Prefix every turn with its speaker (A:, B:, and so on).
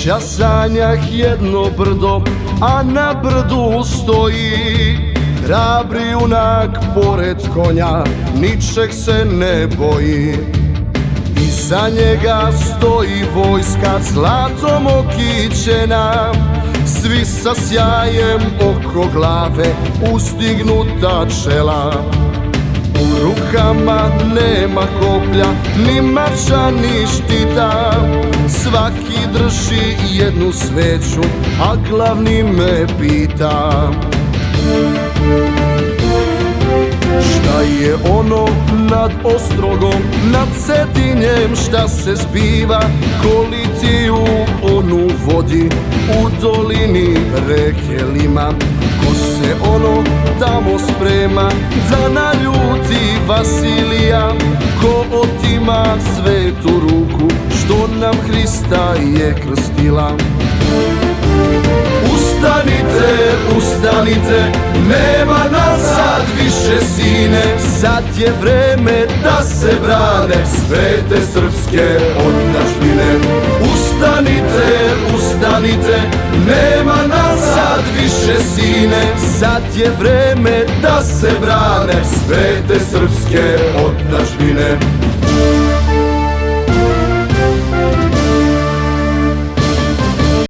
A: Ja sanjah jedno brdo, a na brdu stoji hrabri junak pored konja, ničeg se ne boji. Iza njega stoji vojska zlatom okićena, svi sa sjajem oko glave, uzdignuta čela. U rukama nema koplja, ni mača, ni štita, svaki drži jednu sveću, a glavni me pita: šta je ono nad Ostrogom, nad Cetinjem, šta se zbiva, ko litiju onu vodi u dolini reke Lima? Ko se ono tamo sprema da naljuti Vasilija? Ko otima svetu ruku što nam Hrista je krstila? Ustanite, ustanite, nema nazad više sine, sad je vreme da se brane svete srpske otadžbine. Ustanite, ustanite, nema nazad više sine, sad je vreme da se brane svete srpske otadžbine.